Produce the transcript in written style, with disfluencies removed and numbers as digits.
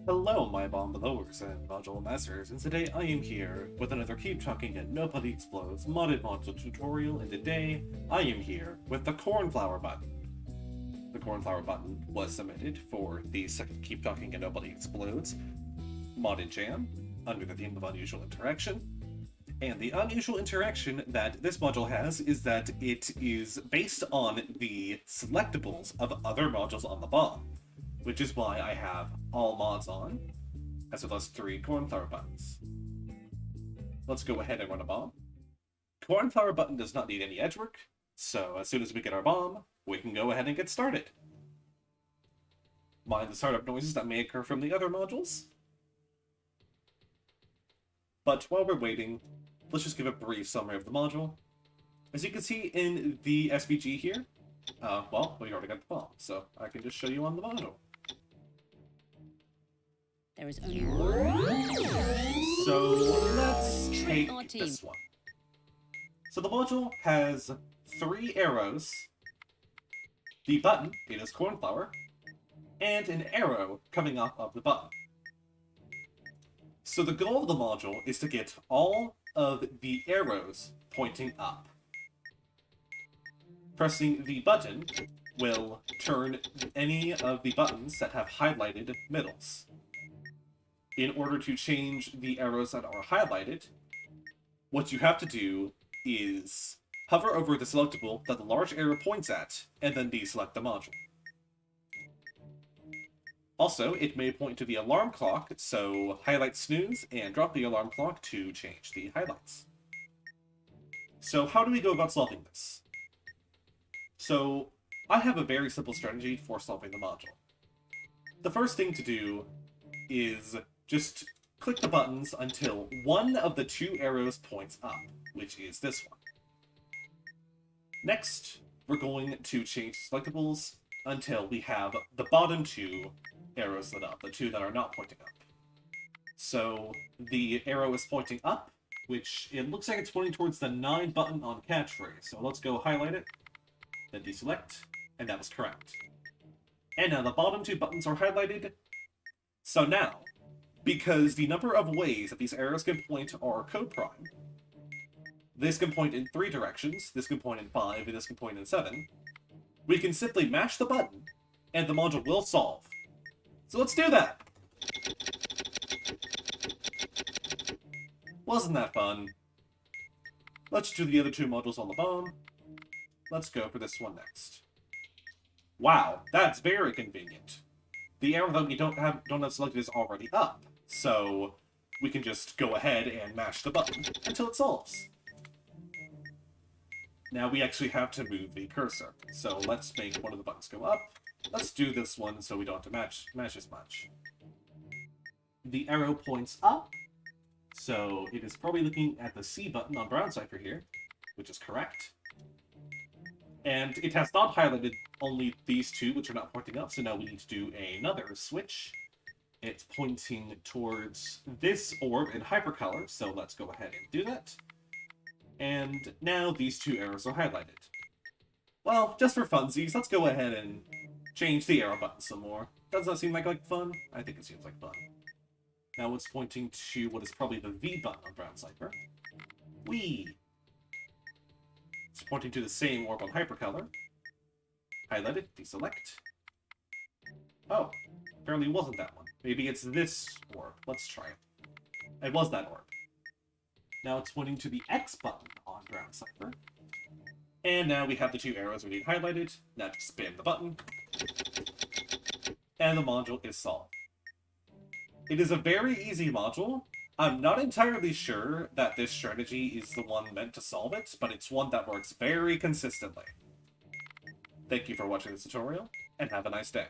Hello, my bomb blowers and module masters, and today I am here with another Keep Talking and Nobody Explodes modded module tutorial, and today I am here with the Cornflower button. The Cornflower button was submitted for the second Keep Talking and Nobody Explodes modded jam under the theme of unusual interaction. And the unusual interaction that this module has is that it is based on the selectables of other modules on the bomb, which is why I have all mods on, as well as 3 Cornflower buttons. Let's go ahead and run a bomb. Cornflower button does not need any edge work, so as soon as we get our bomb, we can go ahead and get started. Mind the startup noises that may occur from the other modules. But while we're waiting, let's just give a brief summary of the module. As you can see in the SVG here, well, we already got the bomb, so I can just show you on the module. There is only one. So let's take this one. So the module has 3 arrows, the button, it is Cornflower, and an arrow coming off of the button. So the goal of the module is to get all of the arrows pointing up. Pressing the button will turn any of the buttons that have highlighted middles. In order to change the arrows that are highlighted, what you have to do is hover over the selectable that the large arrow points at, and then deselect the module. Also, it may point to the alarm clock, so highlight snooze and drop the alarm clock to change the highlights. So how do we go about solving this? So I have a very simple strategy for solving the module. The first thing to do is just click the buttons until one of the 2 arrows points up, which is this one. Next, we're going to change selectables until we have the bottom 2 arrows lit up, the 2 that are not pointing up. So the arrow is pointing up, which it looks like it's pointing towards the 9 button on catchphrase. So let's go highlight it, then deselect, and that was correct. And now the bottom 2 buttons are highlighted. So now, because the number of ways that these arrows can point are code prime, this can point in 3 directions, this can point in 5, and this can point in 7, we can simply mash the button, and the module will solve. So let's do that! Wasn't that fun? Let's do the other 2 modules on the bomb. Let's go for this one next. Wow, that's very convenient. The arrow that we don't have selected is already up, so we can just go ahead and mash the button until it solves. Now we actually have to move the cursor, so let's make one of the buttons go up. Let's do this one so we don't have to mash as much. The arrow points up, so it is probably looking at the C button on Brown Cipher here, which is correct. And it has not highlighted only these 2, which are not pointing up, so now we need to do another switch. It's pointing towards this orb in hypercolor, so let's go ahead and do that. And now these 2 arrows are highlighted. Well, just for funsies, let's go ahead and change the arrow button some more. Does that seem like fun? I think it seems like fun. Now it's pointing to what is probably the V button on Brown Cipher. Whee! It's pointing to the same orb on hypercolor. Highlight it, deselect. Oh, apparently it wasn't that one. Maybe it's this orb. Let's try it. It was that orb. Now it's pointing to the X button on Brown Cipher. And now we have the 2 arrows we need highlighted. Now just spin the button. And the module is solved. It is a very easy module. I'm not entirely sure that this strategy is the one meant to solve it, but it's one that works very consistently. Thank you for watching this tutorial, and have a nice day.